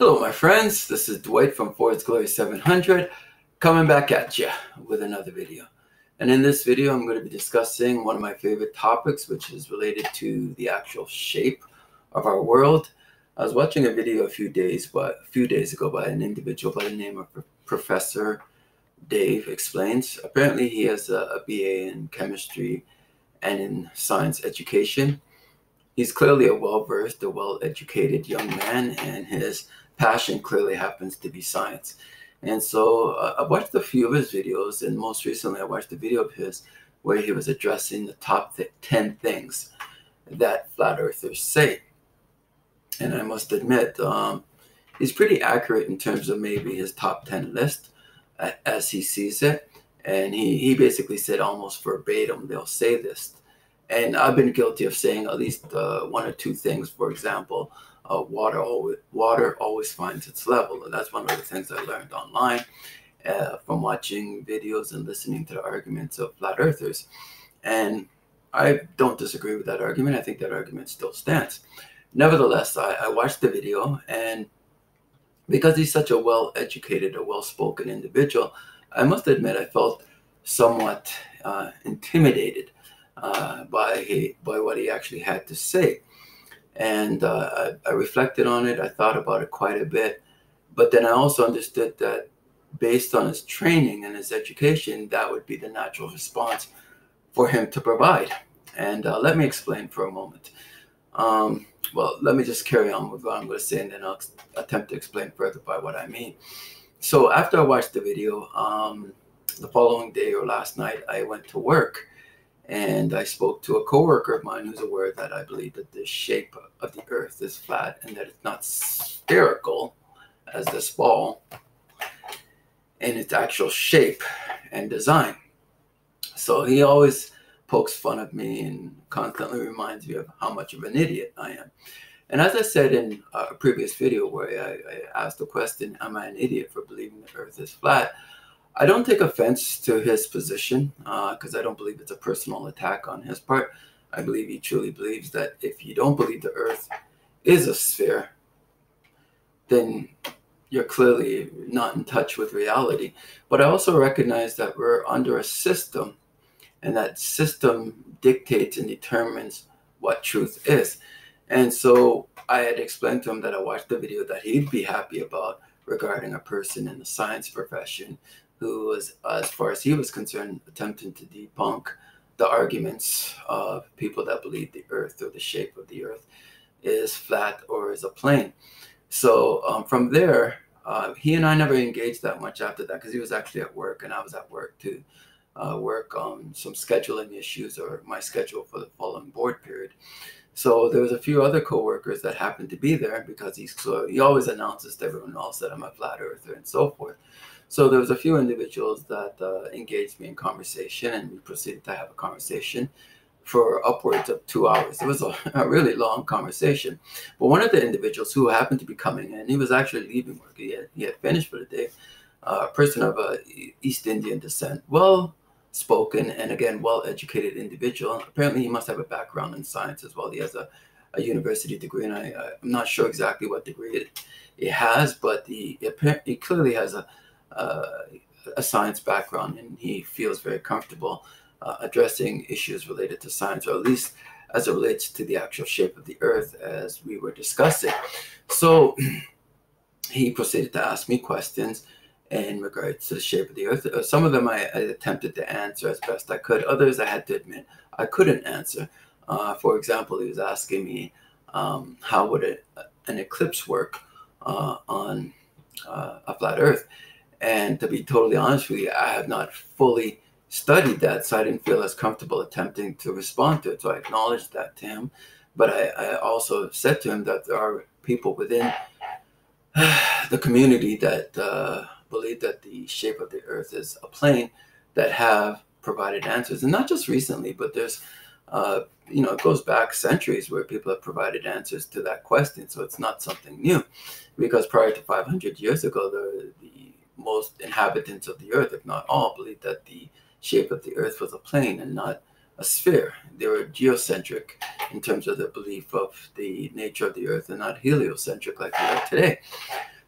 Hello, my friends. This is Dwight from Ford's Glory 700 coming back at you with another video. And in this video, I'm going to be discussing one of my favorite topics, which is related to the actual shape of our world. I was watching a video a few days ago by an individual by the name of Professor Dave Explains. Apparently, he has a BA in chemistry and in science education. He's clearly a well-versed, a well-educated young man, and his passion clearly happens to be science. And so I watched a few of his videos, and most recently I watched a video of his where he was addressing the top 10 things that flat earthers say. And I must admit, he's pretty accurate in terms of maybe his top 10 list as he sees it. And he basically said almost verbatim, they'll say this. And I've been guilty of saying at least one or two things. For example, water always finds its level. And that's one of the things I learned online from watching videos and listening to the arguments of flat earthers. And I don't disagree with that argument. I think that argument still stands. Nevertheless, I watched the video, and because he's such a well-educated, a well-spoken individual, I must admit I felt somewhat intimidated by what he actually had to say. And I reflected on it. I thought about it quite a bit. But then I also understood that based on his training and his education, that would be the natural response for him to provide. And let me explain for a moment. Well, let me just carry on with what I'm going to say, and then I'll attempt to explain further by what I mean. So after I watched the video, the following day or last night, I went to work. And I spoke to a coworker of mine who's aware that I believe that the shape of the earth is flat and that it's not spherical as this ball in its actual shape and design. So he always pokes fun of me and constantly reminds me of how much of an idiot I am. And as I said in a previous video where I asked the question, am I an idiot for believing the earth is flat? I don't take offense to his position because I don't believe it's a personal attack on his part. I believe he truly believes that if you don't believe the earth is a sphere, then you're clearly not in touch with reality. But I also recognize that we're under a system, and that system dictates and determines what truth is. And so I had explained to him that I watched the video that he'd be happy about regarding a person in the science profession who was, as far as he was concerned, attempting to debunk the arguments of people that believe the earth or the shape of the earth is flat or is a plane. So from there, he and I never engaged that much after that because he was actually at work and I was at work to work on some scheduling issues or my schedule for the following board period. So there was a few other coworkers that happened to be there because he always announces to everyone else that I'm a flat earther and so forth. So there was a few individuals that engaged me in conversation, and we proceeded to have a conversation for upwards of 2 hours. It was a really long conversation. But one of the individuals who happened to be coming in, he was actually leaving work. He had finished for the day. A person of East Indian descent, well-spoken and again well-educated individual. Apparently, he must have a background in science as well. He has a university degree, and I'm not sure exactly what degree it has, but he clearly has a science background, and he feels very comfortable addressing issues related to science, or at least as it relates to the actual shape of the earth as we were discussing. So he proceeded to ask me questions in regards to the shape of the earth. Some of them I attempted to answer as best I could. Others I had to admit I couldn't answer. For example, he was asking me how would an eclipse work on a flat earth. And to be totally honest with you, I have not fully studied that, so I didn't feel as comfortable attempting to respond to it. So I acknowledged that to him. But I also said to him that there are people within the community that believe that the shape of the earth is a plane that have provided answers. And not just recently, but there's, it goes back centuries where people have provided answers to that question. So it's not something new, because prior to 500 years ago, the most inhabitants of the earth, if not all, believed that the shape of the earth was a plane and not a sphere. They were geocentric in terms of their belief of the nature of the earth, and not heliocentric like we are today.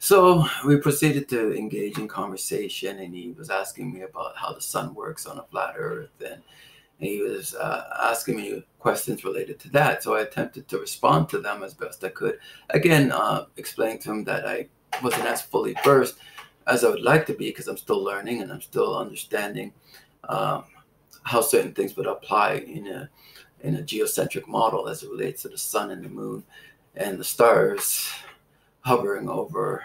So we proceeded to engage in conversation, and he was asking me about how the sun works on a flat earth, and he was asking me questions related to that. So I attempted to respond to them as best I could. Again, explaining to him that I wasn't as fully versed as I would like to be, because I'm still learning and I'm still understanding how certain things would apply in a geocentric model as it relates to the sun and the moon and the stars hovering over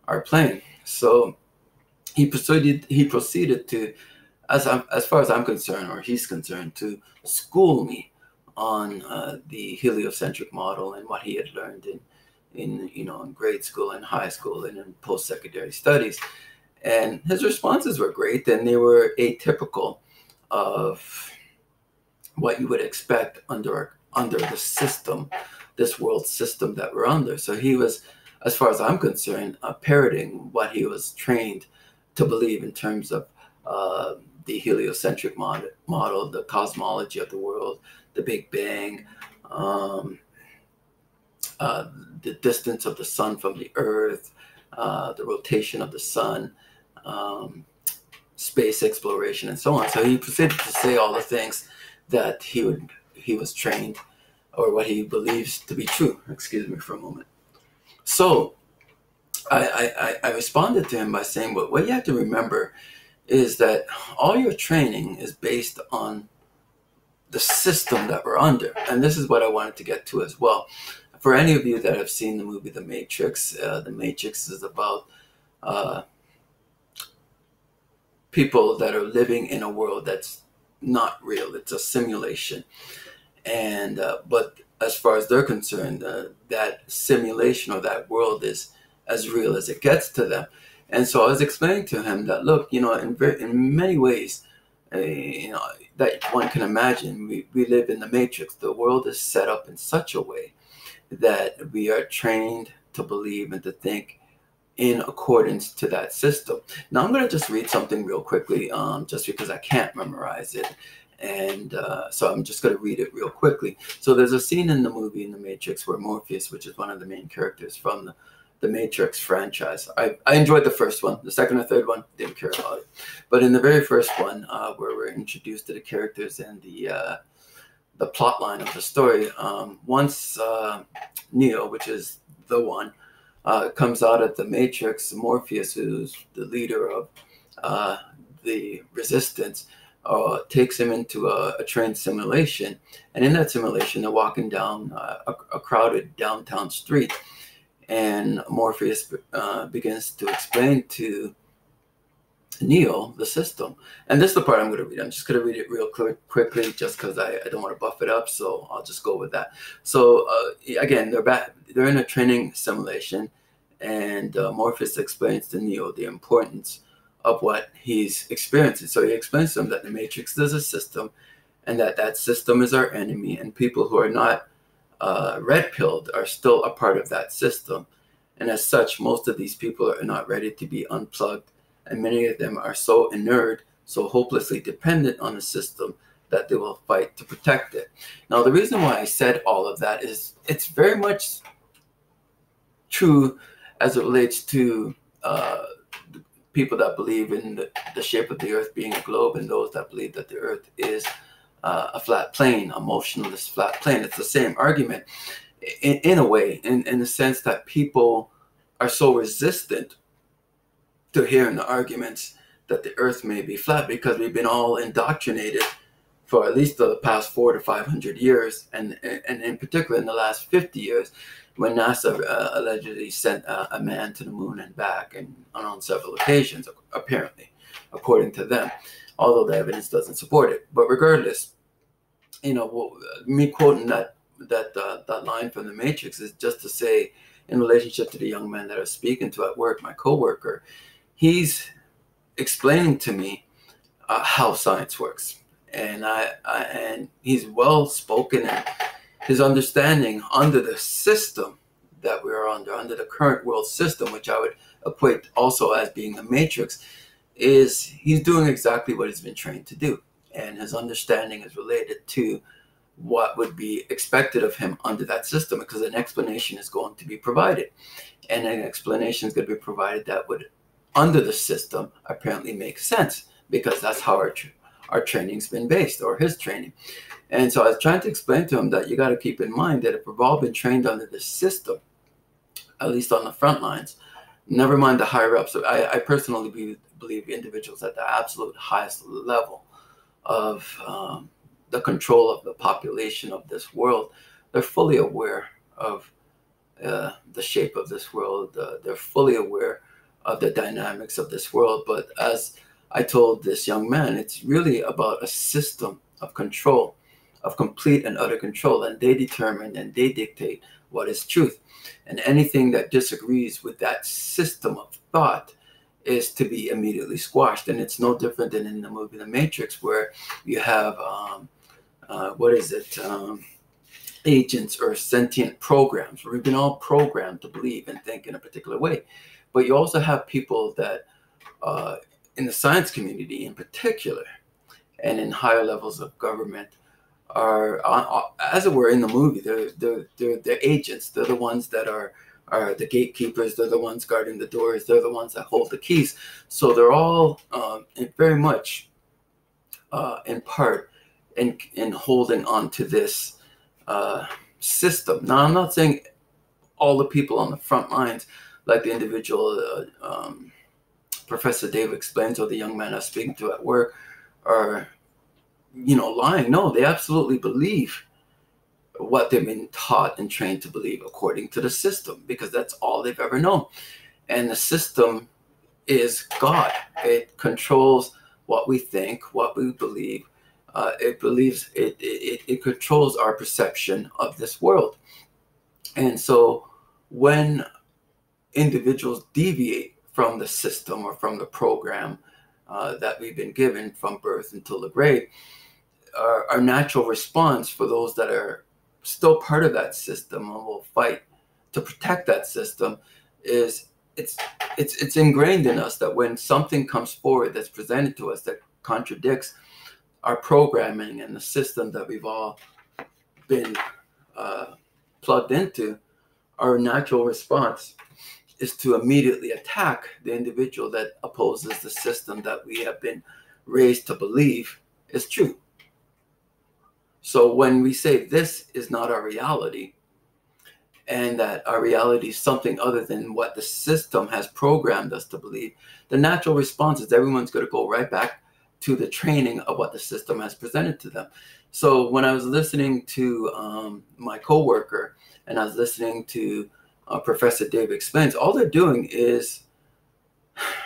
our plane. So he proceeded to, as far as I'm concerned, or he's concerned, to school me on the heliocentric model and what he had learned in grade school and high school and in post-secondary studies. And his responses were great, and they were atypical of what you would expect under the system, this world system that we're under. So he was, as far as I'm concerned, parroting what he was trained to believe in terms of the heliocentric model, the cosmology of the world, the Big Bang, the distance of the sun from the earth, the rotation of the sun, space exploration, and so on. So he proceeded to say all the things that he was trained, or what he believes to be true. Excuse me for a moment. So I responded to him by saying, well, what you have to remember is that all your training is based on the system that we're under. And this is what I wanted to get to as well. For any of you that have seen the movie The Matrix is about people that are living in a world that's not real. It's a simulation. And but as far as they're concerned, that simulation or that world is as real as it gets to them. And so I was explaining to him that, look, in many ways, that one can imagine, we live in the Matrix. The world is set up in such a way that we are trained to believe and to think in accordance to that system. Now I'm going to just read something real quickly, just because I can't memorize it. And so I'm just going to read it real quickly. So there's a scene in the movie in The Matrix where Morpheus, which is one of the main characters from the Matrix franchise. I enjoyed the first one. The second or third one, didn't care about it. But in the very first one, where we're introduced to the characters and the plot line of the story, once Neo, which is the one, comes out of the Matrix, Morpheus, who's the leader of the resistance, takes him into a train simulation. And in that simulation, they're walking down a crowded downtown street. And Morpheus begins to explain to Neo the system. And this is the part I'm going to read. I'm just going to read it real quickly, just because I don't want to buff it up. So I'll just go with that. So again, they're in a training simulation, and Morpheus explains to Neo the importance of what he's experiencing. So he explains to him that the Matrix is a system, and that system is our enemy, and people who are not red-pilled are still a part of that system. And as such, most of these people are not ready to be unplugged, and many of them are so inured, so hopelessly dependent on the system, that they will fight to protect it. Now, the reason why I said all of that is it's very much true as it relates to people that believe in the shape of the earth being a globe, and those that believe that the earth is a flat plane, a motionless flat plane. It's the same argument in a way, in the sense that people are so resistant to hearing the arguments that the earth may be flat, because we've been all indoctrinated for at least the past 400 to 500 years, and in particular in the last 50 years, when NASA allegedly sent a man to the moon and back, and on several occasions, apparently, according to them, although the evidence doesn't support it. But regardless, me quoting that line from The Matrix is just to say, in relationship to the young man that I was speaking to at work, my coworker, he's explaining to me how science works, and and he's well spoken, and his understanding under the system that we're under the current world system, which I would equate also as being the Matrix, is he's doing exactly what he's been trained to do. and his understanding is related to what would be expected of him under that system, because an explanation is going to be provided, and an explanation is going to be provided that would, under the system, apparently make sense, because that's how our training's been based, or his training. And so I was trying to explain to him that you got to keep in mind that if we've all been trained under this system, at least on the front lines, never mind the higher ups. So I personally believe individuals at the absolute highest level of the control of the population of this world, they're fully aware of the shape of this world. They're fully aware of the dynamics of this world. But as I told this young man, it's really about a system of control, of complete and utter control, and they determine and they dictate what is truth. And anything that disagrees with that system of thought is to be immediately squashed. And it's no different than in the movie The Matrix, where you have agents or sentient programs, where we've been all programmed to believe and think in a particular way. But you also have people that in the science community in particular, and in higher levels of government, are, as it were, in the movie, they're agents. They're the ones that are the gatekeepers. They're the ones guarding the doors. They're the ones that hold the keys. So they're all very much in part in holding on to this system. Now, I'm not saying all the people on the front lines, like the individual Professor David explains, or the young man I was speaking to at work, are lying. No, they absolutely believe what they've been taught and trained to believe according to the system, because that's all they've ever known. And the system is God. It controls what we think, what we believe. It controls our perception of this world. And so when individuals deviate from the system or from the program that we've been given from birth until the grave, our natural response for those that are still part of that system and will fight to protect that system is it's ingrained in us that when something comes forward that's presented to us that contradicts our programming and the system that we've all been plugged into, our natural response is to immediately attack the individual that opposes the system that we have been raised to believe is true. So when we say this is not our reality, and that our reality is something other than what the system has programmed us to believe, the natural response is everyone's going to go right back to the training of what the system has presented to them. So when I was listening to my coworker, and I was listening to Professor David explains, all they're doing is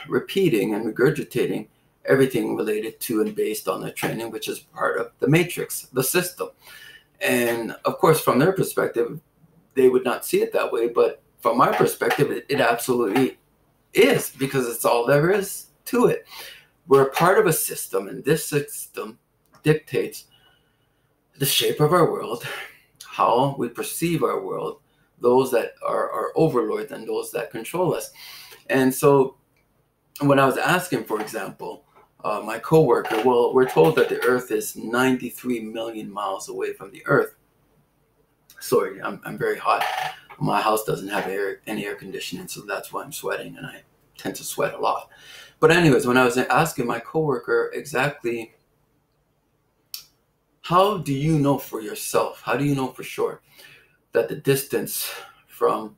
repeating and regurgitating everything related to and based on their training, which is part of the matrix, the system. And of course, from their perspective, they would not see it that way. But from my perspective, it absolutely is, because it's all there is to it. We're a part of a system, and this system dictates the shape of our world, how we perceive our world, those that are our overlords and those that control us. And so when I was asking, for example, my coworker, well, we're told that the Earth is 93 million miles away from the Earth. Sorry, I'm very hot. My house doesn't have any air conditioning, so that's why I'm sweating, and I tend to sweat a lot. But anyways, when I was asking my coworker exactly, how do you know for yourself, how do you know for sure that the distance from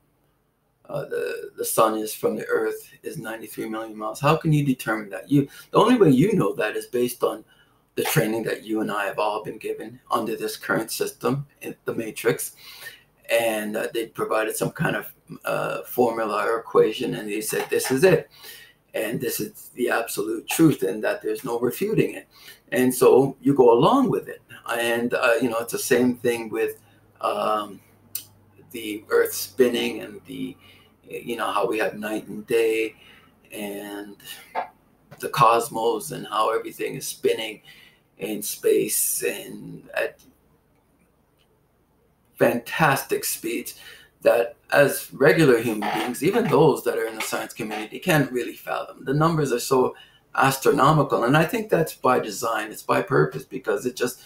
the sun is from the Earth is 93 million miles? How can you determine that? The only way you know that is based on the training that you and I have all been given under this current system, in the matrix. And they provided some kind of formula or equation, and they said, this is it. And this is the absolute truth, and that there's no refuting it. And so you go along with it. And, it's the same thing with the Earth spinning, and how we have night and day, and the cosmos, and how everything is spinning in space and at fantastic speeds that as regular human beings, even those that are in the science community, can't really fathom. The numbers are so astronomical. And I think that's by design. It's by purpose, because it just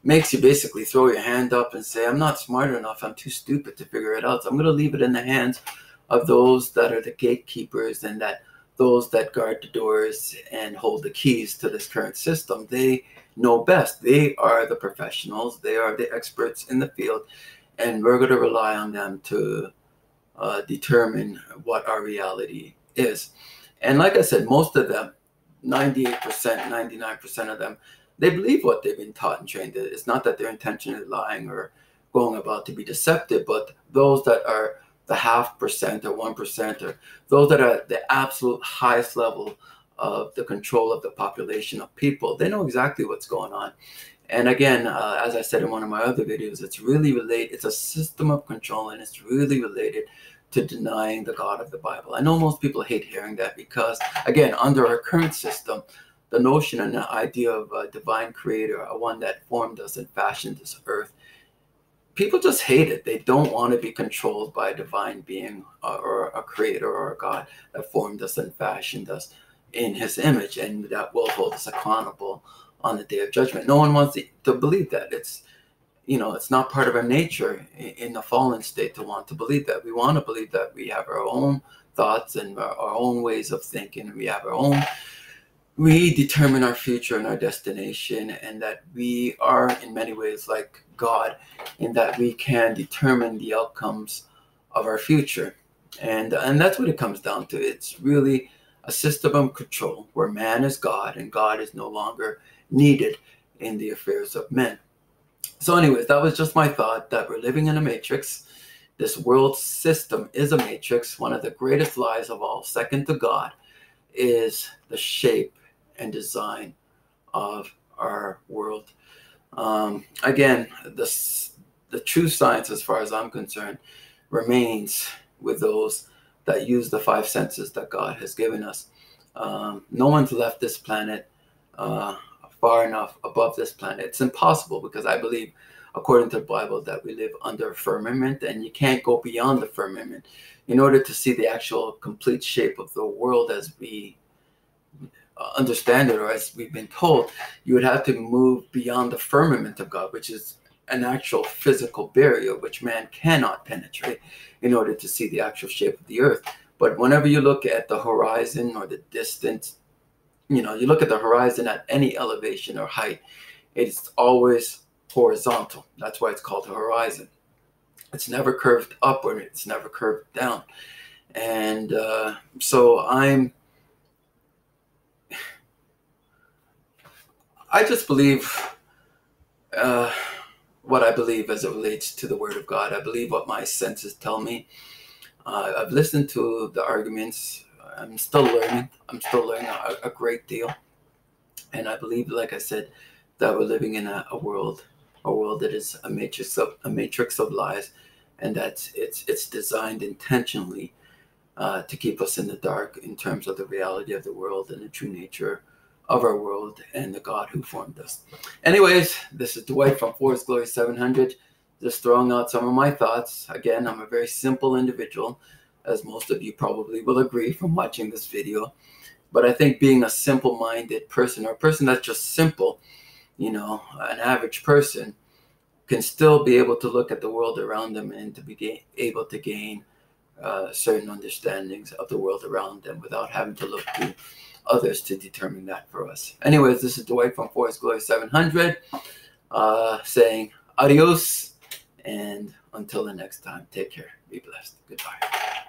makes you basically throw your hand up and say, I'm not smart enough. I'm too stupid to figure it out. So I'm going to leave it in the hands of those that are the gatekeepers, and that those that guard the doors and hold the keys to this current system. They know best. They are the professionals. They are the experts in the field. And we're going to rely on them to determine what our reality is. And like I said, most of them, 98%, 99% of them, they believe what they've been taught and trained. It's not that they're intentionally lying or going about to be deceptive, but those that are the 0.5% or 1%, or those that are at the absolute highest level of the control of the population of people, they know exactly what's going on. And again, as I said in one of my other videos, it's really related. It's a system of control, and it's really related to denying the God of the Bible. I know most people hate hearing that, because, again, under our current system, the notion and the idea of a divine creator, a one that formed us and fashioned this earth, people just hate it. They don't want to be controlled by a divine being or a creator or a God that formed us and fashioned us in his image, and that will hold us accountable on the day of judgment. No one wants to believe that. It's, it's not part of our nature in the fallen state to want to believe that. We want to believe that we have our own thoughts and our own ways of thinking. We determine our future and our destination, and that we are in many ways like God, in that we can determine the outcomes of our future. And that's what it comes down to. It's really a system of control where man is God and God is no longer needed in the affairs of men. So anyways, that was just my thought, that we're living in a matrix. This world system is a matrix. One of the greatest lies of all, second to God, is the shape and design of our world. Again, the true science, as far as I'm concerned, remains with those that use the 5 senses that God has given us. No one's left this planet far enough above this planet. It's impossible, because I believe, according to the Bible, that we live under a firmament, and you can't go beyond the firmament. In order to see the actual complete shape of the world as we understand it, or as we've been told, you would have to move beyond the firmament of God, which is an actual physical barrier which man cannot penetrate, in order to see the actual shape of the earth. But whenever you look at the horizon or the distance, you look at the horizon at any elevation or height, it's always horizontal. That's why it's called the horizon. It's never curved upward. It's never curved down. And so I just believe what I believe as it relates to the Word of God. I believe what my senses tell me. I've listened to the arguments. I'm still learning. I'm still learning a great deal. And I believe, like I said, that we're living in a world that is a matrix of lies, and that it's designed intentionally to keep us in the dark in terms of the reality of the world and the true nature of our world and the God who formed us. Anyways, this is Dwight from For His Glory 700, just throwing out some of my thoughts. Again, I'm a very simple individual, as most of you probably will agree from watching this video. But I think being a simple-minded person, or a person that's just simple, an average person, can still be able to look at the world around them and to be able to gain certain understandings of the world around them without having to look to others to determine that for us. Anyways, this is Dwight from For His Glory 700, saying adios, and until the next time, take care, be blessed, goodbye.